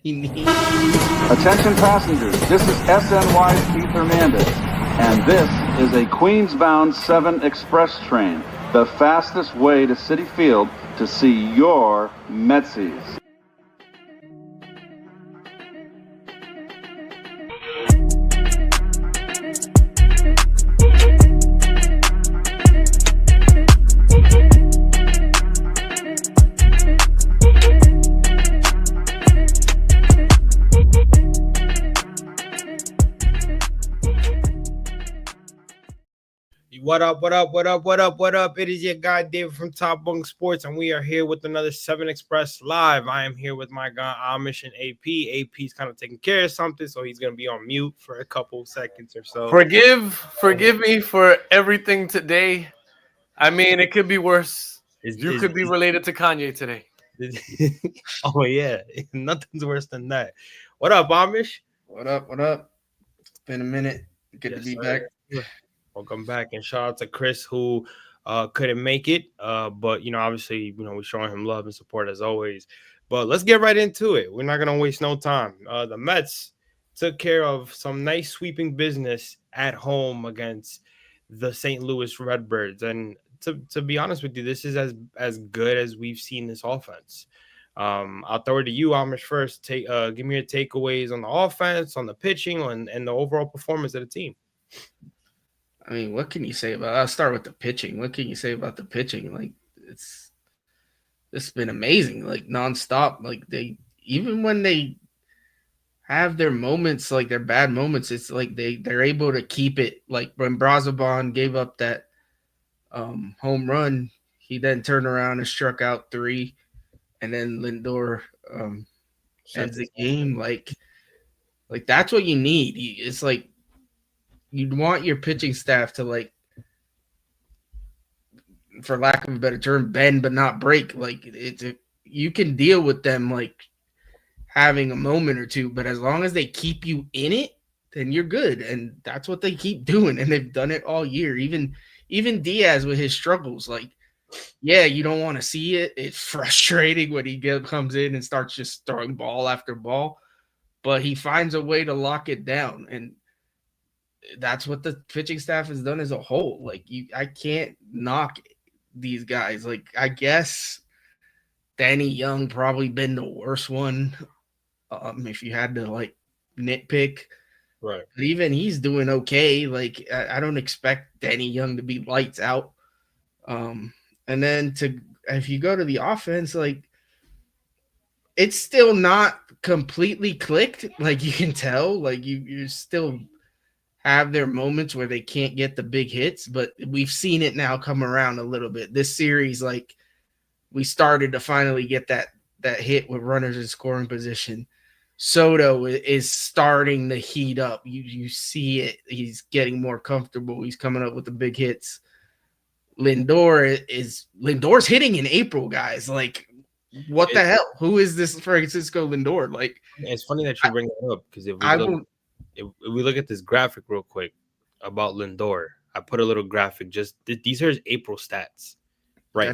Attention passengers, this is SNY's Keith Hernandez, and this is a Queens-bound 7 express train, the fastest way to Citi Field to see your Metsies. What up, what up, what up, what up, what up? It is your guy David from Top Bunk Sports, and we are here with another 7 Express Live. I am here with my guy Amish and AP. AP's kind of taking care of something, so he's going to be on mute for a couple seconds or so. Forgive me for everything today. I mean, it could be worse. You could be related to Kanye today. Oh, yeah. Nothing's worse than that. What up, Amish? What up, what up? It's been a minute. Good to be back. Welcome back, and shout out to Chris who couldn't make it, but obviously we're showing him love and support as always. But let's get right into it. We're not gonna waste no time. The Mets took care of some nice sweeping business at home against the St. Louis Redbirds, and to be honest with you, this is as good as we've seen this offense. I'll throw it to you, Amish, first. Give me your takeaways on the offense, on the pitching, and the overall performance of the team. I mean, what can you say about? I'll start with the pitching. What can you say about the pitching? Like, it's been amazing, like nonstop. Like even when they have their moments, like their bad moments, it's like they're able to keep it. Like when Brazoban gave up that home run, he then turned around and struck out 3, and then Lindor ends the game. Like that's what you need. It's like, you'd want your pitching staff to, like, for lack of a better term, bend but not break. Like, you can deal with them, like, having a moment or two, but as long as they keep you in it, then you're good. And that's what they keep doing, and they've done it all year. Even Diaz with his struggles, like, yeah, you don't want to see it. It's frustrating when he comes in and starts just throwing ball after ball, but he finds a way to lock it down, and that's what the pitching staff has done as a whole. Like, I can't knock these guys. Like, I guess Danny Young probably been the worst one, if you had to, like, nitpick. Right. But even he's doing okay. Like, I don't expect Danny Young to be lights out. And then if you go to the offense, like, it's still not completely clicked. Like, you can tell. Like, you still have their moments where they can't get the big hits, but we've seen it now come around a little bit. This series, like, we started to finally get that hit with runners in scoring position. Soto is starting to heat up. You see it. He's getting more comfortable. He's coming up with the big hits. Lindor's hitting in April, guys. Like, what the hell? Who is this Francisco Lindor? Like, it's funny that you bring that up, because if we look at this graphic real quick about Lindor, I put a little graphic. Just these are his April stats now.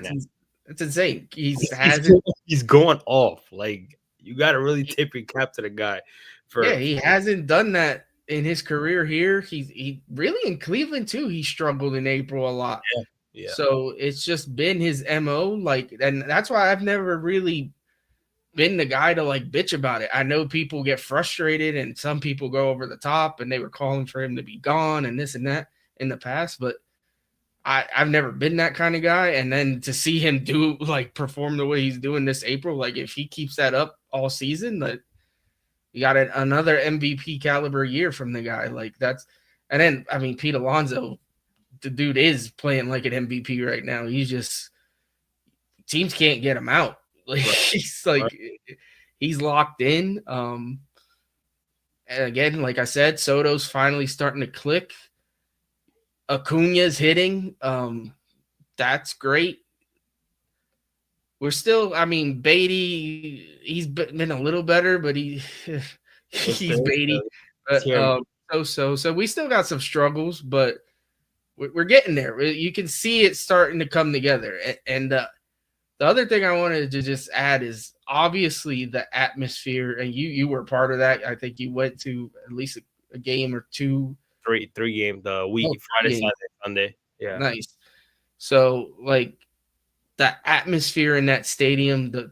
That's insane. He's going off. Like, you got to really tip your cap to the guy. He hasn't done that in his career here. He really in Cleveland too. He struggled in April a lot. Yeah. So it's just been his MO. Like, and that's why I've never really been the guy to, like, bitch about it. I know people get frustrated and some people go over the top, and they were calling for him to be gone and this and that in the past, but I've never been that kind of guy. And then to see him perform the way he's doing this April, like, if he keeps that up all season, that you got another MVP caliber year from the guy. Like, and then, I mean, Pete Alonso, the dude is playing like an MVP right now. He's just, teams can't get him out. Like, he's locked in. And again, like I said, Soto's finally starting to click. Acuna's hitting. That's great. We're still, I mean, Beatty, he's been a little better, but he's Beatty. But, so we still got some struggles, but we're getting there. You can see it starting to come together. And The other thing I wanted to just add is obviously the atmosphere, and you were part of that. I think you went to at least a game or two. Three games the week, Oh, Friday, games. Saturday, Sunday. Yeah. Nice. So, like, the atmosphere in that stadium, the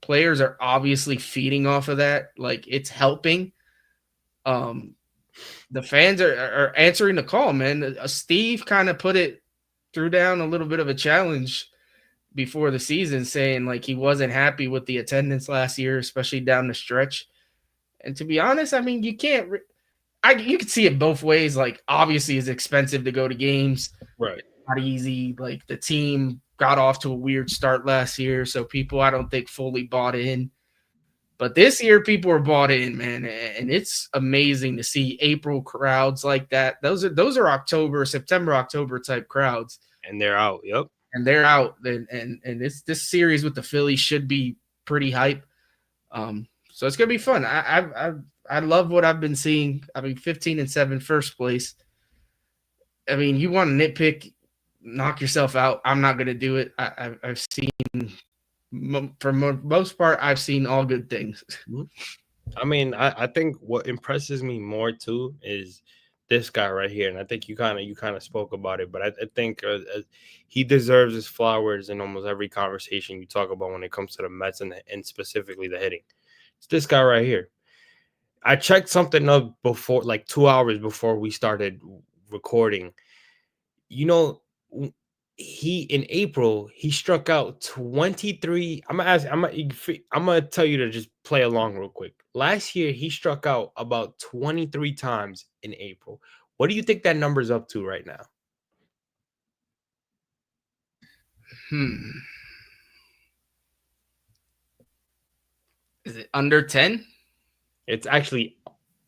players are obviously feeding off of that. Like, it's helping. The fans are answering the call, man. Steve kind of threw down a little bit of a challenge before the season, saying like he wasn't happy with the attendance last year, especially down the stretch. And to be honest, I mean, you can't. You can see it both ways. Like, obviously, it's expensive to go to games. Right. It's not easy. Like, the team got off to a weird start last year, so people, I don't think, fully bought in. But this year, people are bought in, man, and it's amazing to see April crowds like that. Those are October, September, October type crowds, and they're out. Yep, and they're out. And this series with the Phillies should be pretty hype. So it's gonna be fun. I love what I've been seeing. I mean, 15-7, first place. I mean, you want to nitpick, knock yourself out. I'm not gonna do it. I've seen. For most part, I've seen all good things. I mean, I think what impresses me more too is this guy right here, and I think you kind of spoke about it, but I think he deserves his flowers in almost every conversation you talk about when it comes to the Mets and specifically the hitting. It's this guy right here. I checked something up before, like 2 hours before we started recording. You know, in April, he struck out 23. I'm gonna tell you to just play along real quick. Last year, he struck out about 23 times in April. What do you think that number's up to right now? Is it under 10? It's actually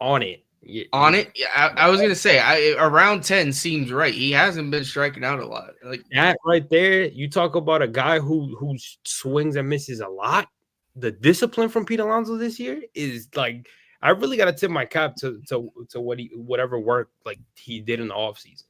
on it. On it? Yeah, I was gonna say around 10 seems right. He hasn't been striking out a lot. Like that right there. You talk about a guy who swings and misses a lot. The discipline from Pete Alonso this year is like, I really got to tip my cap to whatever work like he did in the offseason.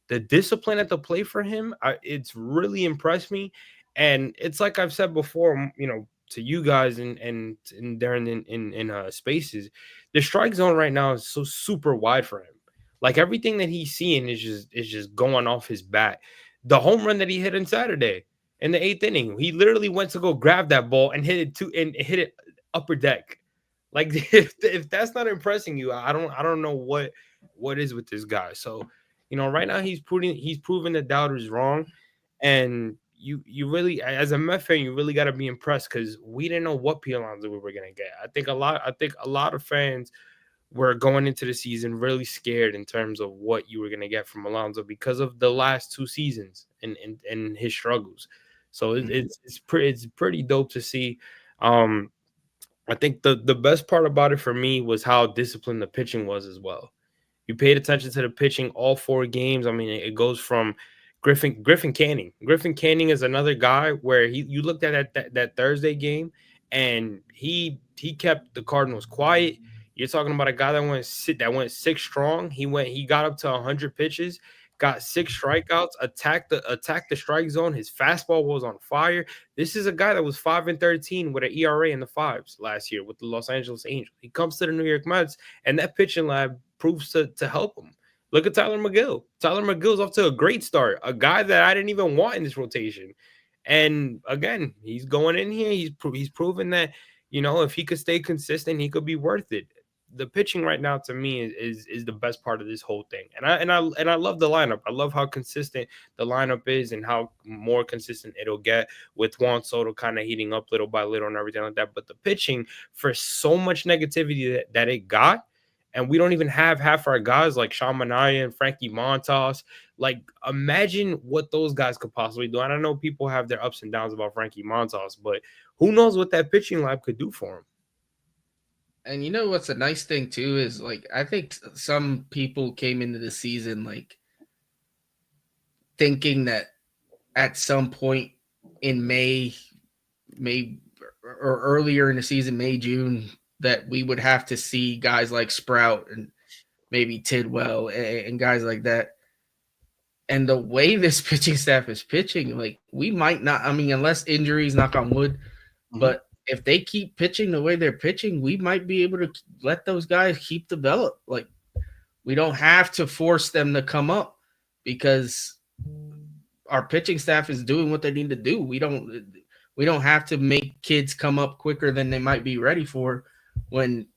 The discipline at the plate for him, it's really impressed me. And it's like I've said before, you know, to you guys and during in spaces, the strike zone right now is so super wide for him. Like, everything that he's seeing is just going off his bat. The home run that he hit on Saturday in the 8th inning, he literally went to go grab that ball and hit it upper deck. Like, if that's not impressing you, I don't know what is with this guy. So, you know, right now he's proven the doubters wrong, and you really, as a Met fan, you really got to be impressed, because we didn't know what Pete Alonso we were gonna get. I think a lot of fans were going into the season really scared in terms of what you were gonna get from Alonso because of the last 2 seasons and his struggles. So it's pretty dope to see. I think the best part about it for me was how disciplined the pitching was as well. You paid attention to the pitching all 4 games. I mean, it goes from Griffin Canning. Griffin Canning is another guy where you looked at that Thursday game, and he kept the Cardinals quiet. You're talking about a guy that went 6 strong. He got up to 100 pitches, got 6 strikeouts, attacked the strike zone. His fastball was on fire. This is a guy that was 5-13 with an ERA in the 5s last year with the Los Angeles Angels. He comes to the New York Mets, and that pitching lab proves to help him. Look at Tyler McGill. Tyler McGill's off to a great start. A guy that I didn't even want in this rotation. And again, he's going in here. He's proven that, you know, if he could stay consistent, he could be worth it. The pitching right now to me is the best part of this whole thing. And I love the lineup. I love how consistent the lineup is and how more consistent it'll get with Juan Soto kind of heating up little by little and everything like that. But the pitching, for so much negativity that it got, and we don't even have half our guys like Sean Manaea and Frankie Montas. Like, imagine what those guys could possibly do. And I know people have their ups and downs about Frankie Montas, but who knows what that pitching lab could do for him. And you know what's a nice thing too is, like, I think some people came into the season like thinking that at some point in May or earlier in the season, May, June, that we would have to see guys like Sprout and maybe Tidwell and guys like that. And the way this pitching staff is pitching, like we might not, I mean, unless injuries, knock on wood, but if they keep pitching the way they're pitching, we might be able to let those guys keep develop. Like we don't have to force them to come up because our pitching staff is doing what they need to do. We don't have to make kids come up quicker than they might be ready for when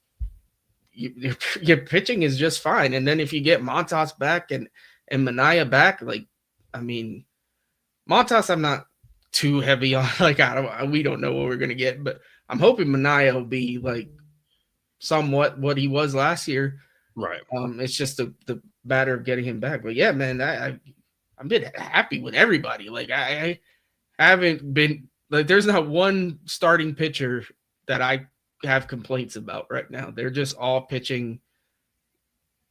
your pitching is just fine. And then if you get Montas back and Manaea back, like, I mean, Montas, I'm not too heavy on. Like, we don't know what we're gonna get, but I'm hoping Manaea will be like somewhat what he was last year. Right. It's just the matter of getting him back. But yeah, man, I've been happy with everybody. Like, I haven't been like, there's not one starting pitcher that I have complaints about right now. They're just all pitching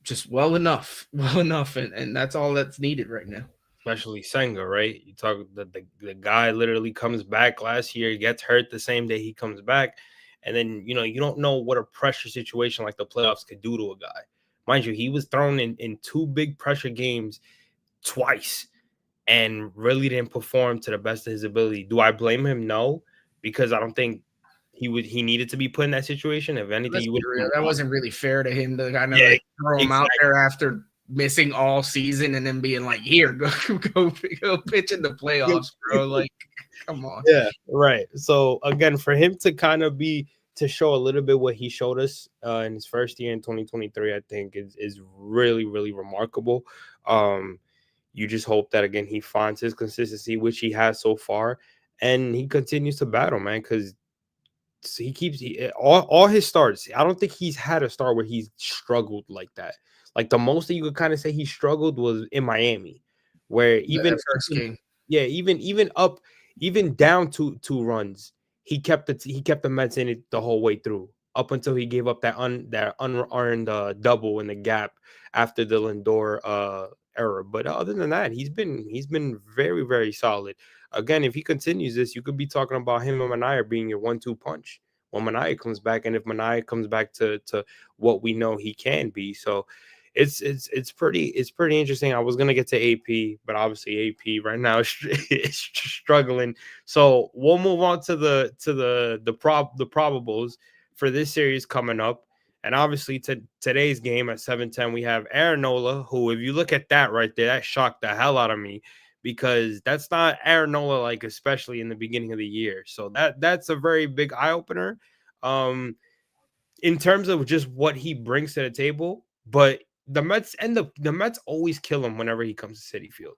just well enough, and that's all that's needed right now. Especially Senga, right? You talk the guy literally comes back last year, gets hurt the same day he comes back, and then you don't know what a pressure situation like the playoffs could do to a guy. Mind you, he was thrown in 2 big pressure games twice and really didn't perform to the best of his ability. Do I blame him? No, because I don't think he needed to be put in that situation. If anything, that wasn't really fair to him to kind of throw him out there after missing all season and then being like, here, go pitch in the playoffs, bro. Like, come on. Yeah, right. So again, for him to kind of to show a little bit what he showed us in his first year in 2023, I think is really, really remarkable. You just hope that again he finds his consistency, which he has so far, and he continues to battle, man, because he keeps all his starts. I don't think he's had a start where he's struggled like that. Like the most that you could kind of say he struggled was in Miami, where even first game, even down 2 runs, he kept the Mets in it the whole way through up until he gave up that unearned double in the gap after the Lindor error. But other than that, he's been very, very solid. Again, if he continues this, you could be talking about him and Manaea being your 1-2 punch when Manaea comes back, and if Manaea comes back to what we know he can be. So it's pretty interesting. I was gonna get to AP, but obviously AP right now is struggling. So we'll move on to the probables for this series coming up. And obviously today's game at 7:10, we have Aaron Nola, who, if you look at that right there, that shocked the hell out of me, because that's not Aaron Nola, like, especially in the beginning of the year. So that's a very big eye-opener in terms of just what he brings to the table. But the Mets always kill him whenever he comes to Citi Field.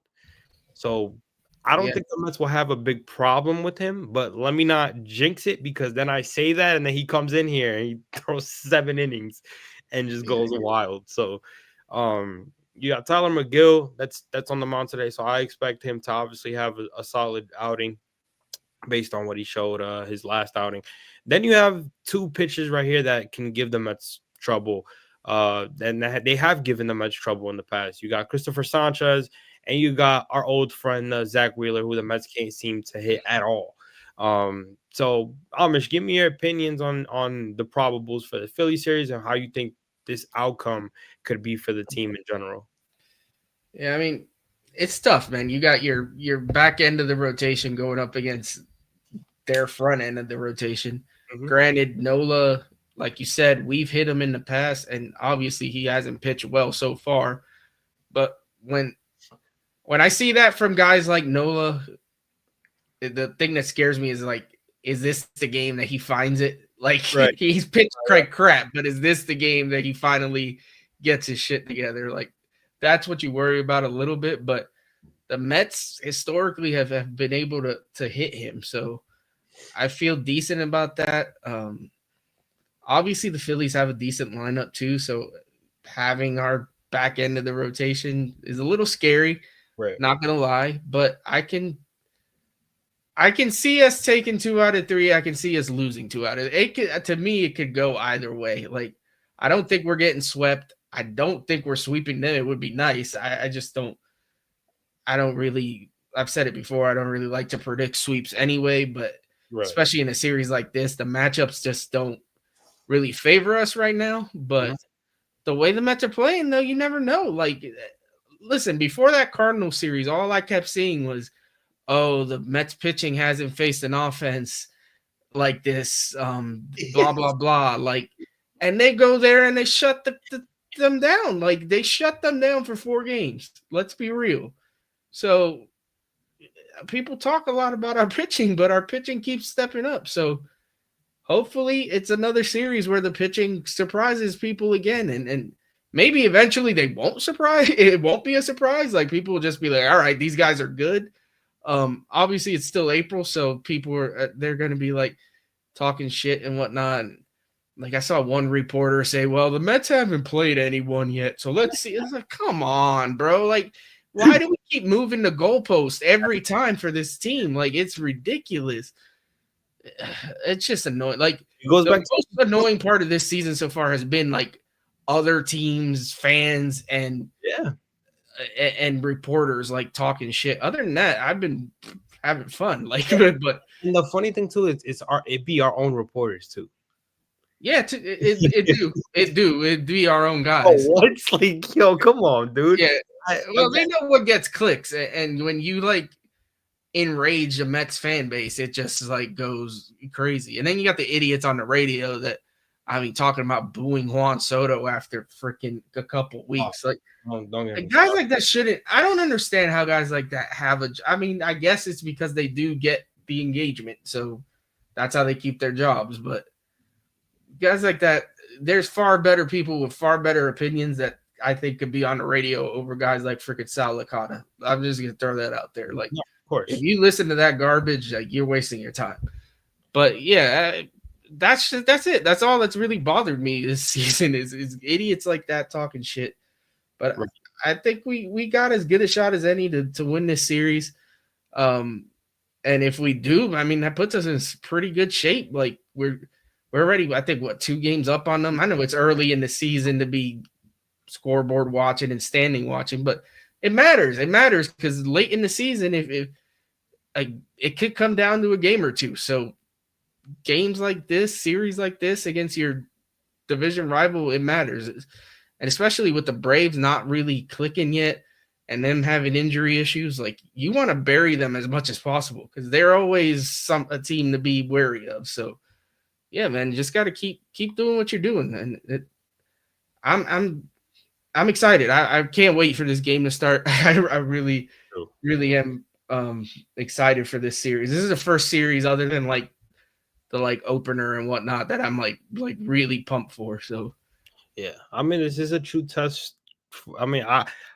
So I don't think the Mets will have a big problem with him, but let me not jinx it, because then I say that and then he comes in here and he throws 7 innings and just goes wild. So you got Tyler McGill that's on the mound today, so I expect him to obviously have a solid outing based on what he showed his last outing. Then you have 2 pitchers right here that can give the Mets trouble. And they have given them much trouble in the past. You got Christopher Sanchez, and you got our old friend Zach Wheeler, who the Mets can't seem to hit at all. So Amish, give me your opinions on the probables for the Philly series and how you think this outcome could be for the team in general. Yeah, I mean, it's tough, man. You got your back end of the rotation going up against their front end of the rotation. Mm-hmm. Granted, Nola, like you said, we've hit him in the past, and obviously he hasn't pitched well so far. But when I see that from guys like Nola, the thing that scares me is, like, is this the game that he finds it? Like, right. He's pitched crap, but is this the game that he finally gets his shit together? Like, that's what you worry about a little bit. But the Mets historically have been able to hit him, so I feel decent about that. Obviously, the Phillies have a decent lineup too, so having our back end of the rotation is a little scary. Right. Not gonna lie, but I can see us taking 2 out of 3. I can see us losing 2 out of 8. To me, it could go either way. Like, I don't think we're getting swept. I don't think we're sweeping them. It would be nice. I just don't. I don't really. I've said it before. I don't really like to predict sweeps anyway, but especially in a series like this, the matchups just don't really favor us right now. But the way the Mets are playing, though, you never know. Like, listen, before that Cardinal series, all I kept seeing was, oh, the Mets pitching hasn't faced an offense like this, blah, blah, blah. Like, and they go there and they shut them down. Like, they shut them down for 4 games. Let's be real. So people talk a lot about our pitching, but our pitching keeps stepping up. So hopefully it's another series where the pitching surprises people again. And maybe eventually they won't surprise. It won't be a surprise. Like, people will just be like, all right, these guys are good. Obviously it's still April, so people they're going to be like talking shit and whatnot. And like, I saw one reporter say, well, the Mets haven't played anyone yet, so let's see. It's like, come on, bro. Like, why do we keep moving the goalpost every time for this team? Like, it's ridiculous. It's just annoying. Like, it goes back. The most annoying part of this season so far has been like other teams, fans, and reporters like talking shit. Other than that, I've been having fun. Like, but and the funny thing too is it be our own reporters too. Yeah, it'd be our own guys. Oh, what's like, yo, come on, dude. Yeah. Well, they know what gets clicks, and when you like enrage the Mets fan base, it just like goes crazy. And then you got the idiots on the radio that, I mean, talking about booing Juan Soto after freaking a couple weeks. Like, don't guys like that shouldn't. I don't understand how guys like that have a. I mean, I guess it's because they do get the engagement, so that's how they keep their jobs. But guys like that, there's far better people with far better opinions that I think could be on the radio over guys like freaking Sal Licata. I'm just gonna throw that out there. Like, of course, if you listen to that garbage, like, you're wasting your time. But yeah, that's it. That's all that's really bothered me this season is idiots like that talking shit. But right. I think we got as good a shot as any to win this series. And if we do, I mean, that puts us in pretty good shape. Like, we're already, I think, 2 games up on them. I know it's early in the season to be scoreboard watching and standing watching, but it matters. It matters because late in the season, if it could come down to a game or two. So games like this, series like this against your division rival, it matters. And especially with the Braves not really clicking yet and them having injury issues, like, you want to bury them as much as possible because they're always a team to be wary of. So yeah, man, you just got to keep doing what you're doing. And I'm excited. I can't wait for this game to start. I really am excited for this series. This is the first series other than like the like opener and whatnot that I'm like really pumped for. So yeah, I mean, this is a true test. I mean,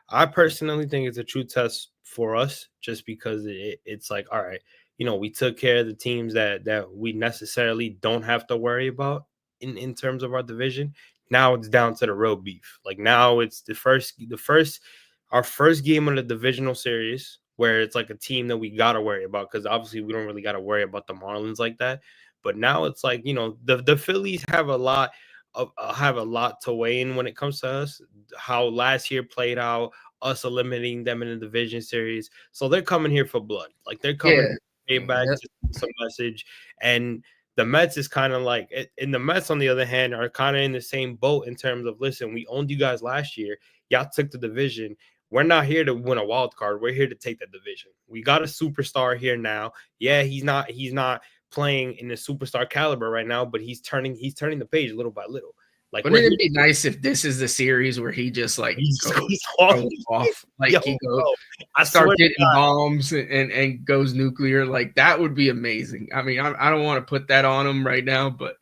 I personally think it's a true test for us just because it's like, all right, you know, we took care of the teams that we necessarily don't have to worry about in terms of our division. Now it's down to the real beef. Like, now it's our first game of the divisional series where it's like a team that we got to worry about because obviously we don't really got to worry about the Marlins like that. But now it's like, you know, the Phillies have a lot to weigh in when it comes to us, how last year played out, us eliminating them in the division series. So they're coming here for blood. Like, they're coming to pay back some message. And the Mets is kind of like, and the Mets, on the other hand, are kind of in the same boat in terms of, listen, we owned you guys last year. Y'all took the division. We're not here to win a wild card. We're here to take the division. We got a superstar here now. Yeah, he's not playing in the superstar caliber right now, but he's turning the page little by little. Like, wouldn't it be nice if this is the series where he just like goes off? Like, he goes, I start getting bombs and goes nuclear. Like, that would be amazing. I mean, I don't want to put that on him right now, but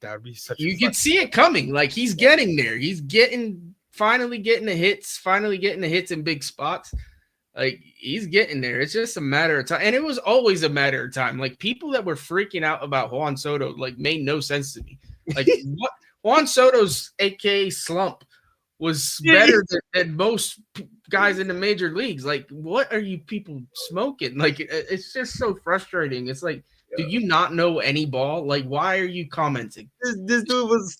that would be such. You could see it coming. Like, he's getting there. He's finally getting the hits in big spots. Like, he's getting there. It's just a matter of time. And it was always a matter of time. Like, people that were freaking out about Juan Soto, like, made no sense to me. Like, what? Juan Soto's AKA slump was better than most guys in the major leagues. Like, what are you people smoking? Like, it's just so frustrating. It's like, do you not know any ball? Like, why are you commenting? This dude was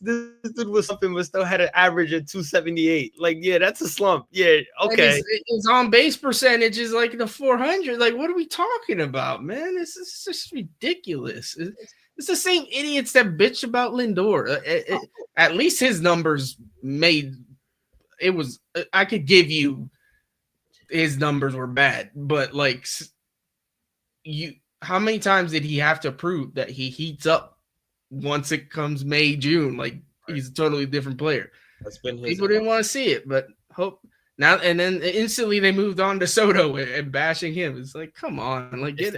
slumping, but still had an average of 278. Like, yeah, that's a slump. Yeah, okay. His on base percentage is like the 400. Like, what are we talking about, man? This is just ridiculous. It's the same idiots that bitch about Lindor. At least his numbers made it was. I could give you his numbers were bad, but like how many times did he have to prove that he heats up once it comes May, June? Like he's a totally different player. That's been his. People didn't want to see it, but hope now and then instantly they moved on to Soto and bashing him. It's like, come on, like It's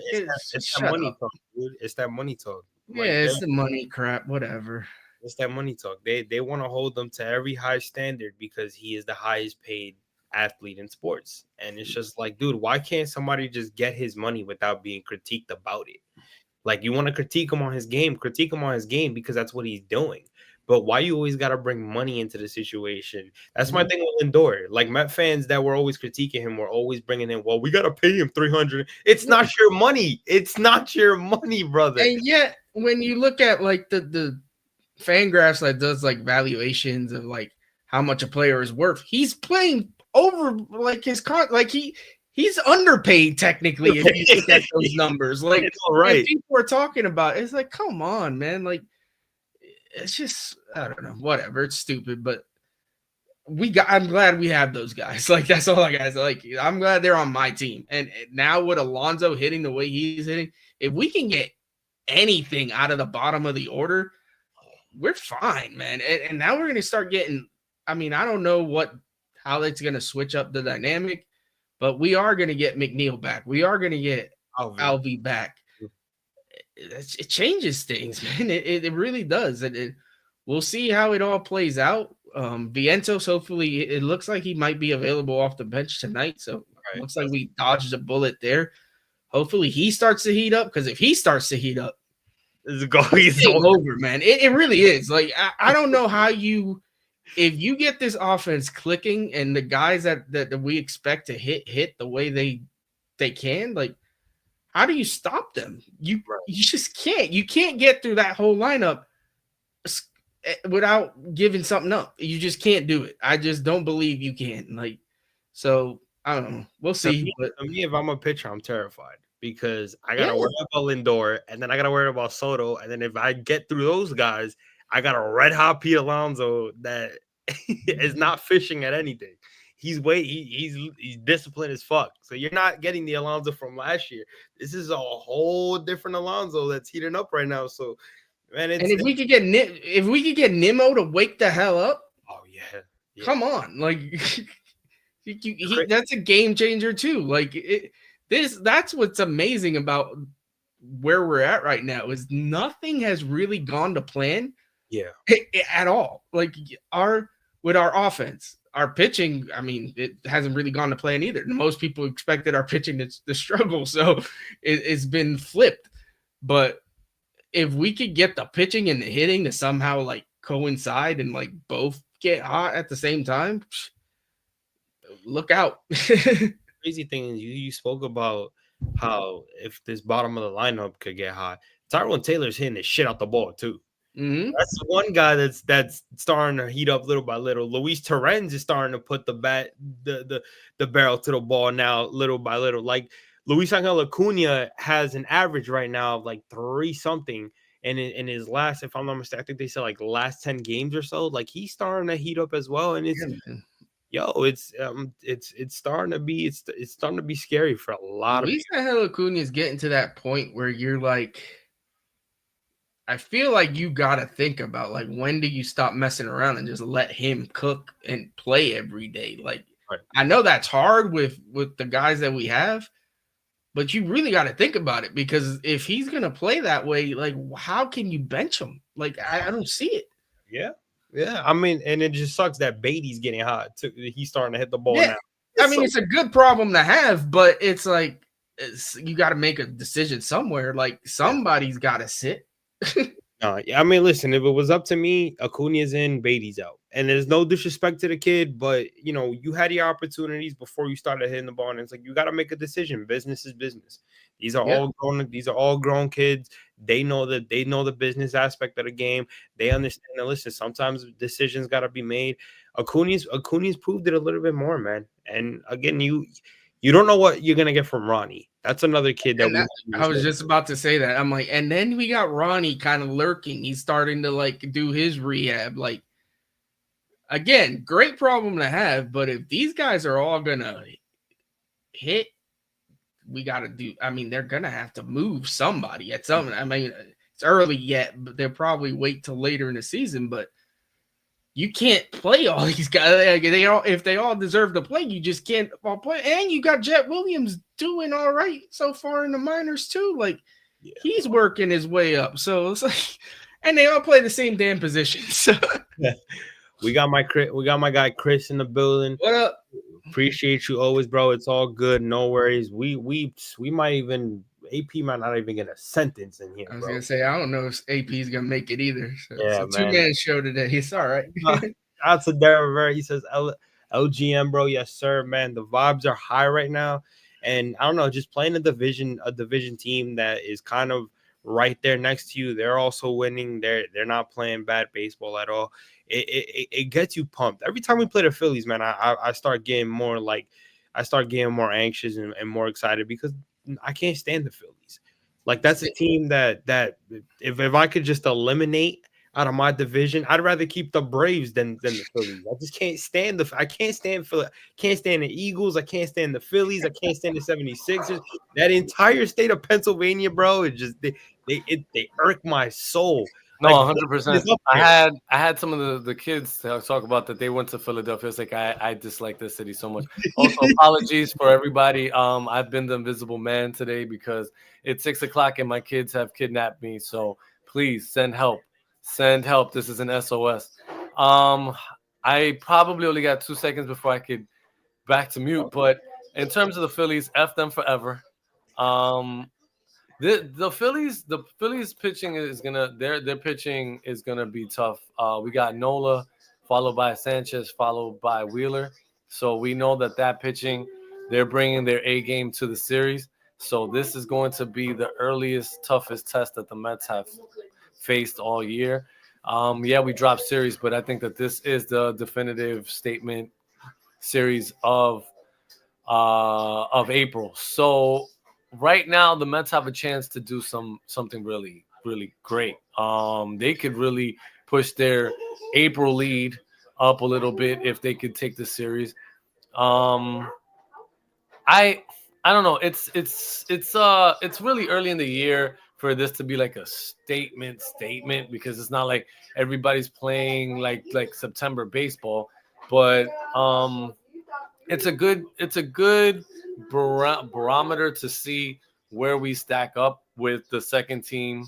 that money talk, dude. It's that money talk. Yeah, it's the money crap, whatever. It's that money talk. They want to hold them to every high standard because he is the highest paid athlete in sports. And it's just like, dude, why can't somebody just get his money without being critiqued about it? Like, you want to critique him on his game because that's what he's doing. But why you always got to bring money into the situation? That's my thing with Lindor. Like, Met fans that were always critiquing him were always bringing in, well, we got to pay him $300. It's not your money. It's not your money, brother. And yet, when you look at like the Fangraphs that does like valuations of like how much a player is worth, he's playing over like his he's underpaid technically if you look at those numbers. Like, right, people are talking about it, it's like, come on, man. Like, it's just, I don't know, whatever. It's stupid, but I'm glad we have those guys. Like, that's all I guys like. I'm glad they're on my team. And now with Alonso hitting the way he's hitting, if we can get anything out of the bottom of the order, we're fine, man. And now we're going to start getting, I mean, I don't know how it's going to switch up the dynamic, but we are going to get McNeil back. We are going to get Alvey back. It changes things, man. It really does. And we'll see how it all plays out. Vientos, hopefully, it looks like he might be available off the bench tonight. So it looks like we dodged a bullet there. Hopefully he starts to heat up, because if he starts to heat up, it's over, man. It really is. Like, I don't know how if you get this offense clicking and the guys that we expect to hit the way they can, like, how do you stop them? You just can't. You can't get through that whole lineup without giving something up. You just can't do it. I just don't believe you can. Like, so I don't know. We'll see. For me, if I'm a pitcher, I'm terrified because I gotta worry about Lindor, and then I gotta worry about Soto, and then if I get through those guys, I got a red hot Pete Alonso that is not fishing at anything. He's disciplined as fuck. So you're not getting the Alonso from last year. This is a whole different Alonso that's heating up right now. So, man, if we could get Nimmo to wake the hell up, oh yeah. Come on, like that's a game changer too. Like that's what's amazing about where we're at right now is nothing has really gone to plan. Yeah, at all. Like with our offense. Our pitching, I mean, it hasn't really gone to plan either. Most people expected our pitching to struggle, so it's been flipped. But if we could get the pitching and the hitting to somehow like coincide and like both get hot at the same time, look out. Crazy thing is you spoke about how if this bottom of the lineup could get hot, Tyrone Taylor's hitting the shit out the ball too. Mm-hmm. That's one guy that's starting to heat up little by little. Luis Torrens is starting to put the barrel to the ball now, little by little. Like Luis Angel Acuna has an average right now of like 3 something, and in his last, if I'm not mistaken, I think they said like last 10 games or so. Like he's starting to heat up as well, and it's starting to be scary for a lot of people. Luis Angel Acuna is getting to that point where you're like, I feel like you got to think about, like, when do you stop messing around and just let him cook and play every day? Like, I know that's hard with the guys that we have, but you really got to think about it, because if he's going to play that way, like, how can you bench him? Like, I don't see it. Yeah. I mean, and it just sucks that Beatty's getting hot too. He's starting to hit the ball now. It's a good problem to have, but it's like, you got to make a decision somewhere. Like, somebody's got to sit. I mean, listen, if it was up to me, Acuna's in, Beatty's out. And there's no disrespect to the kid, but you know, you had your opportunities before you started hitting the ball, and it's like you got to make a decision. Business is business. These are all grown kids. They know the business aspect of the game. They understand that, listen, sometimes decisions got to be made. Acuna's proved it a little bit more, man. And again, you don't know what you're gonna get from Ronnie. That's another kid that I was just about to say that. I'm like, and then we got Ronnie kind of lurking. He's starting to like do his rehab. Like, again, great problem to have. But if these guys are all gonna hit, we got to do. I mean, they're gonna have to move somebody at some. I mean, it's early yet, but they'll probably wait till later in the season. But you can't play all these guys. Like, if they all deserve to play, you just can't all play. And you got Jet Williams doing all right so far in the minors too. Like he's working his way up. So it's like, and they all play the same damn position. So we got my guy Chris in the building. What up? Appreciate you always, bro. It's all good. No worries. We might even AP might not even get a sentence in here. I was gonna say I don't know if AP is gonna make it either. So yeah, it's a 2-man show today. It's all right. That's a Derek. He says LGM, bro. Yes, sir, man. The vibes are high right now, and I don't know, just playing a division team that is kind of right there next to you. They're also winning. They're not playing bad baseball at all. It gets you pumped. Every time we play the Phillies, man, I start getting more anxious and more excited because I can't stand the Phillies. Like that's a team that if I could just eliminate out of my division, I'd rather keep the Braves than the Phillies. I just can't stand the Eagles. I can't stand the Phillies. I can't stand the 76ers. That entire state of Pennsylvania, bro, it just they irk my soul. No, 100%. I had some of the kids talk about that they went to Philadelphia. It's like I dislike this city so much. Also, apologies for everybody. I've been the invisible man today because it's 6:00 and my kids have kidnapped me. So please send help. Send help. This is an SOS. I probably only got 2 seconds before I could back to mute. But in terms of the Phillies, F them forever. The Phillies pitching is gonna their pitching is gonna be tough. We got Nola, followed by Sanchez, followed by Wheeler. So we know that pitching, they're bringing their A game to the series. So this is going to be the earliest, toughest test that the Mets have faced all year. Yeah, we dropped series, but I think that this is the definitive statement series of April. So right now, the Mets have a chance to do something really, really great. They could really push their April lead up a little bit if they could take the series. I don't know. It's really early in the year for this to be like a statement because it's not like everybody's playing like September baseball, but it's a good barometer to see where we stack up with the second team,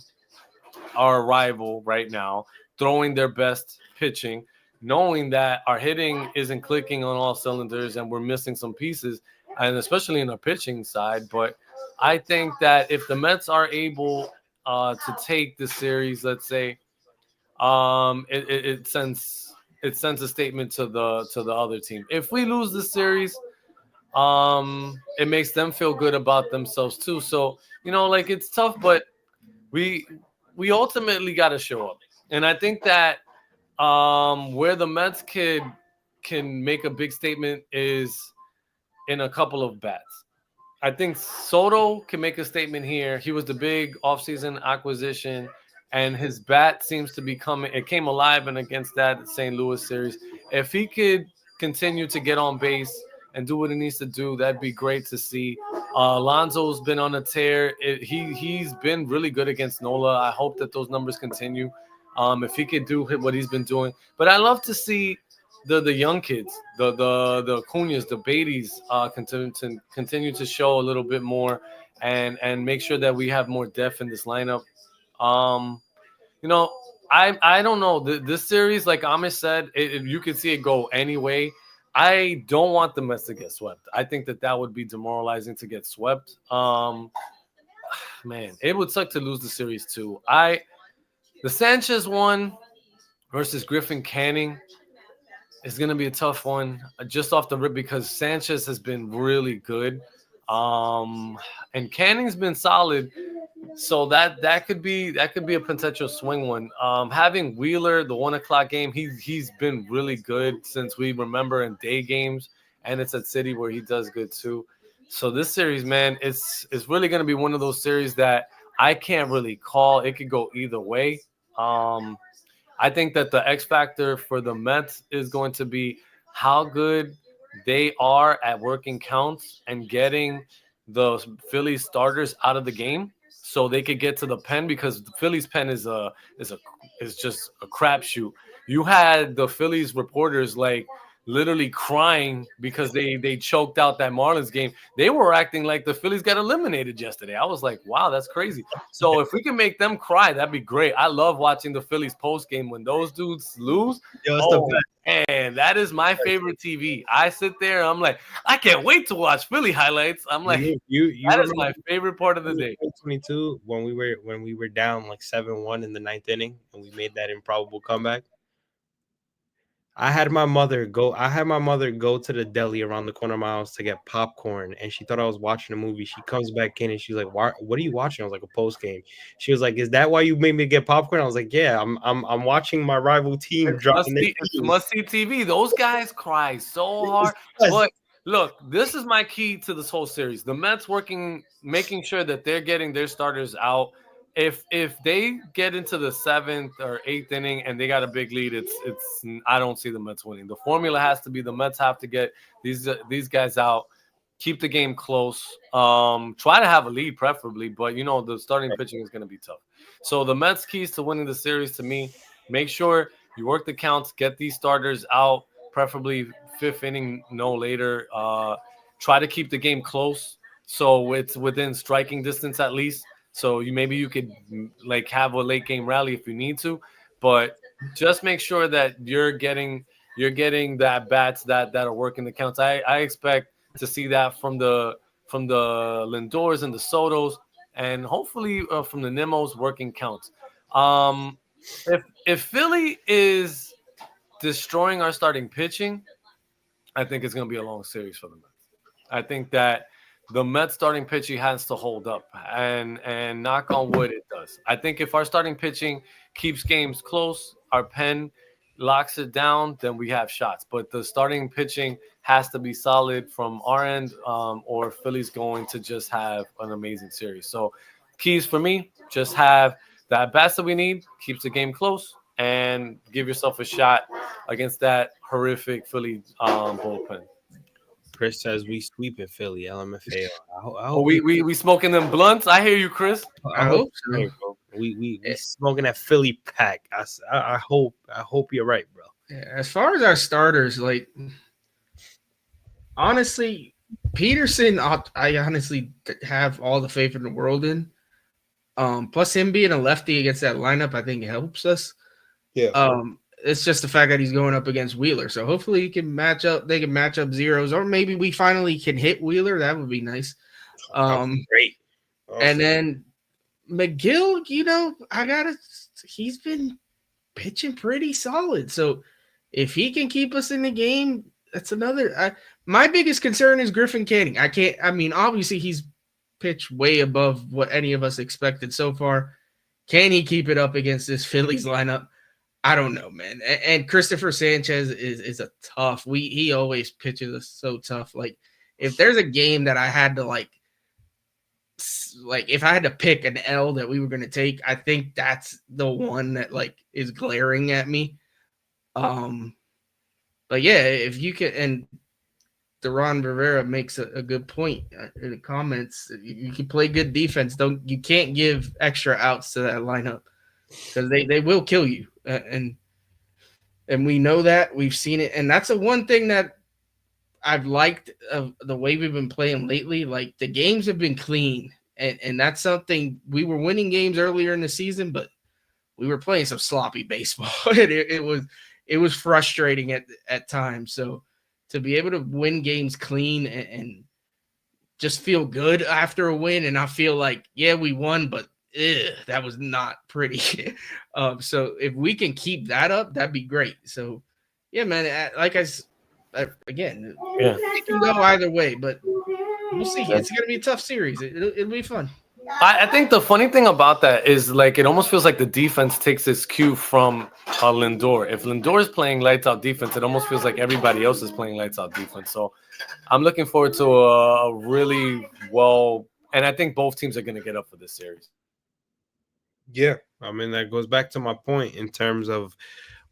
our rival right now, throwing their best pitching, knowing that our hitting isn't clicking on all cylinders and we're missing some pieces, and especially in our pitching side. But I think that if the Mets are able to take the series, let's say, it sends a statement to the other team. If we lose the series, it makes them feel good about themselves too. So like it's tough, but we ultimately got to show up, and I think that where the Mets can make a big statement is in a couple of bats. I think Soto can make a statement here. He was the big offseason acquisition, and his bat seems to be coming. It came alive and against that St. Louis series. If he could continue to get on base and do what he needs to do, that'd be great to see. Alonso's been on a tear. He's been really good against Nola. I hope that those numbers continue. If he could do what he's been doing. But I love to see the young kids, the Acuñas, the Beattys, continue to show a little bit more and make sure that we have more depth in this lineup. I don't know. This series, like Amish said, you can see it go any way. I don't want the Mets to get swept. I think that would be demoralizing to get swept. Man, it would suck to lose the series too. The Sanchez one versus Griffin Canning is going to be a tough one just off the rip because Sanchez has been really good. And Canning's been solid. So that could be a potential swing one. Having Wheeler, the 1:00 game, he's been really good since we remember in day games, and it's at City where he does good too. So this series, man, it's really going to be one of those series that I can't really call. It could go either way. I think that the X factor for the Mets is going to be how good they are at working counts and getting the Phillies starters out of the game so they could get to the pen, because the Phillies pen is just a crapshoot. You had the Phillies reporters like literally crying because they choked out that Marlins game. They were acting like the Phillies got eliminated yesterday. I was like, wow, that's crazy. So if we can make them cry, that'd be great. I love watching the Phillies post game when those dudes lose. Yo, it's Oh, the best. and that is my favorite TV. I sit there and I'm like, I can't wait to watch Philly highlights. I'm like, You that is remember my favorite part of the day. 2022 when we were down like 7-1 in the ninth inning and we made that improbable comeback. I had my mother go to the deli around the corner of my house to get popcorn, and she thought I was watching a movie. She comes back in and she's like, "Why? What are you watching?" I was like, "A post game." She was like, "Is that why you made me get popcorn?" I was like, "Yeah, I'm watching my rival team dropping their It's must-see TV. Those guys cry so hard. But look, this is my key to this whole series. The Mets making sure that they're getting their starters out. If they get into the 7th or 8th inning and they got a big lead, it's I don't see the Mets winning. The formula has to be the Mets have to get these guys out, keep the game close, try to have a lead preferably, but the starting pitching is going to be tough. So the Mets keys to winning the series to me, make sure you work the counts, get these starters out, preferably 5th inning, no later. Try to keep the game close so it's within striking distance at least. So you could like have a late game rally if you need to, but just make sure that you're getting that bats that are working the counts. I expect to see that from the Lindors and the Sotos, and hopefully from the Nimos working counts. If Philly is destroying our starting pitching, I think it's going to be a long series for the Mets. I think that the Mets starting pitching has to hold up, and knock on wood, it does. I think if our starting pitching keeps games close, our pen locks it down, then we have shots. But the starting pitching has to be solid from our end, or Philly's going to just have an amazing series. So keys for me, just have that bats that we need, keeps the game close, and give yourself a shot against that horrific Philly bullpen. Chris says we sweep in Philly, LMFAO. We smoking them blunts. I hear you, Chris. I hope so. Right, bro. We smoking that Philly pack. I hope you're right, bro. Yeah, as far as our starters, like honestly, Peterson, I honestly have all the faith in the world in. Plus him being a lefty against that lineup, I think helps us. Yeah. It's just the fact that he's going up against Wheeler. So hopefully he can match up. They can match up zeros, or maybe we finally can hit Wheeler. That would be nice. Great. Awesome. And then McGill, he's been pitching pretty solid. So if he can keep us in the game, that's another. My biggest concern is Griffin Canning. Obviously he's pitched way above what any of us expected so far. Can he keep it up against this Phillies lineup? I don't know, man. And Christopher Sanchez is a tough. He always pitches us so tough. Like if there's a game that I had to like if I had to pick an L that we were going to take, I think that's the one that like is glaring at me. But yeah, if you can, and Deron Rivera makes a good point in the comments. You can play good defense. You can't give extra outs to that lineup because they will kill you. And we know that. We've seen it. And that's the one thing that I've liked of the way we've been playing lately. Like the games have been clean. And that's something. We were winning games earlier in the season, but we were playing some sloppy baseball. It was frustrating at times. So to be able to win games clean and just feel good after a win and not feel like, yeah, we won, but that was not pretty. So if we can keep that up, that'd be great. So, yeah, man, again, it can go either way, but we'll see. It's going to be a tough series. It'll be fun. I think the funny thing about that is like it almost feels like the defense takes its cue from Lindor. If Lindor is playing lights out defense, it almost feels like everybody else is playing lights out defense. So I'm looking forward to a really and I think both teams are going to get up for this series. Yeah, I mean that goes back to my point in terms of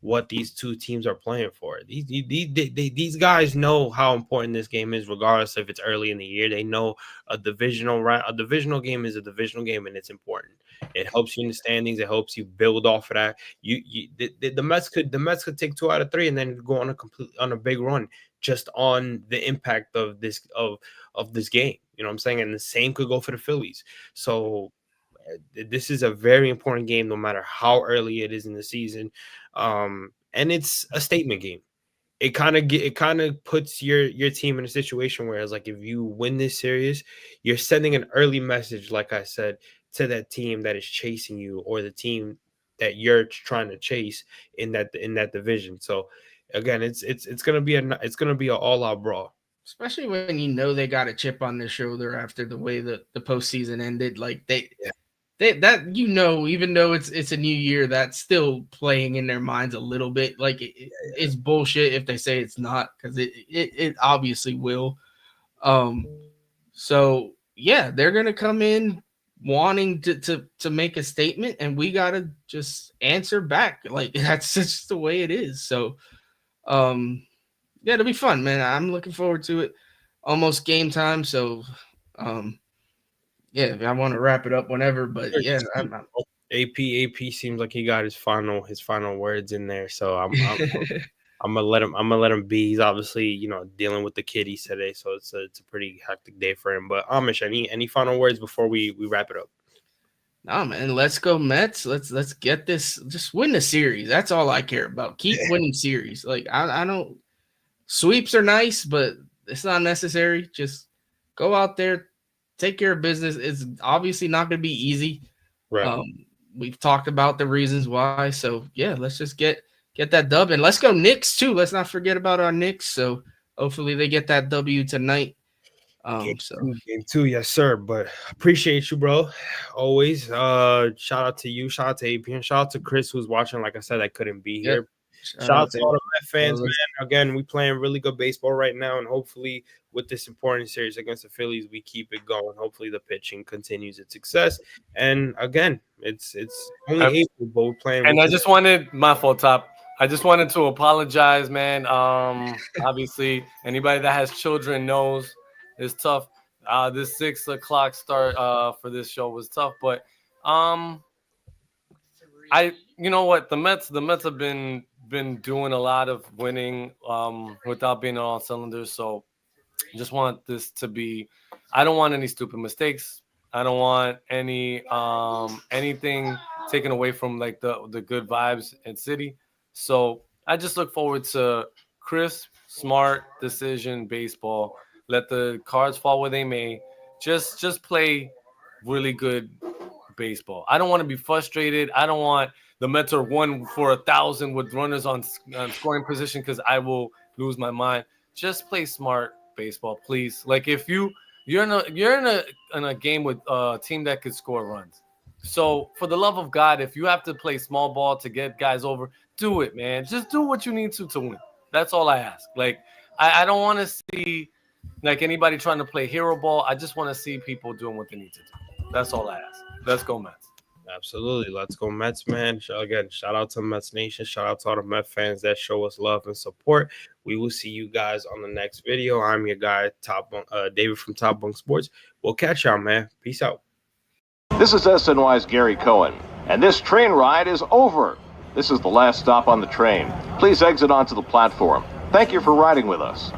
what these two teams are playing for. These guys know how important this game is, regardless if it's early in the year. They know a divisional game is a divisional game, and it's important. It helps you in the standings. It helps you build off of that. The Mets could take 2 out of 3 and then go on a big run just on the impact of this game. You know what I'm saying? And the same could go for the Phillies. So this is a very important game, no matter how early it is in the season. And it's a statement game. It kind of puts your team in a situation where it's like, if you win this series, you're sending an early message, like I said, to that team that is chasing you, or the team that you're trying to chase in that division. So again, it's gonna be an all-out brawl. Especially when you know they got a chip on their shoulder after the way that the postseason ended. Like even though it's a new year, that's still playing in their minds a little bit. Like it's bullshit if they say it's not, because it obviously will. So yeah, they're gonna come in wanting to make a statement, and we gotta just answer back. Like that's just the way it is. So yeah, it'll be fun, man. I'm looking forward to it. Almost game time, so yeah, I want to wrap it up whenever, but yeah, AP seems like he got his final words in there, so I'm gonna let him be. He's obviously dealing with the kiddies today, so it's a pretty hectic day for him. But Amish, any final words before we wrap it up? No, man, let's go Mets. Let's get this. Just win the series. That's all I care about. Keep winning series. Like I don't. Sweeps are nice, but it's not necessary. Just go out there, take care of business. It's obviously not going to be easy. Right. We've talked about the reasons why. So yeah, let's just get that dub, and let's go Knicks too. Let's not forget about our Knicks. So hopefully they get that W tonight. Game two, yes sir. But appreciate you, bro. Always. Shout out to you. Shout out to AP, and shout out to Chris, who's watching. Like I said, I couldn't be here. Shout out to all the Met fans, man. Again, we playing really good baseball right now, and hopefully with this important series against the Phillies, we keep it going. Hopefully the pitching continues its success. And again, it's only April, but we're playing. And I just wanted my fault, Top. I just wanted to apologize, man. Obviously, anybody that has children knows it's tough. This 6 o'clock start for this show was tough, but you know what, the Mets have been doing a lot of winning without being on all cylinders. So just want this to be, I don't want any stupid mistakes. I don't want any anything taken away from like the good vibes in City. So I just look forward to crisp, smart decision baseball. Let the cards fall where they may. Just play really good baseball. I don't want to be frustrated. I don't want the Mets are 1 for 1,000 with runners on scoring position, because I will lose my mind. Just play smart baseball, please. Like if you're in a game with a team that could score runs. So for the love of God, if you have to play small ball to get guys over, do it, man. Just do what you need to win. That's all I ask. Like I don't want to see like anybody trying to play hero ball. I just want to see people doing what they need to do. That's all I ask. Let's go Mets. Absolutely. Let's go Mets, man. Again, shout out to Mets Nation. Shout out to all the Met fans that show us love and support. We will see you guys on the next video. I'm your guy, David from Top Bunk Sports. We'll catch y'all, man. Peace out. This is SNY's Gary Cohen, and this train ride is over. This is the last stop on the train. Please exit onto the platform. Thank you for riding with us.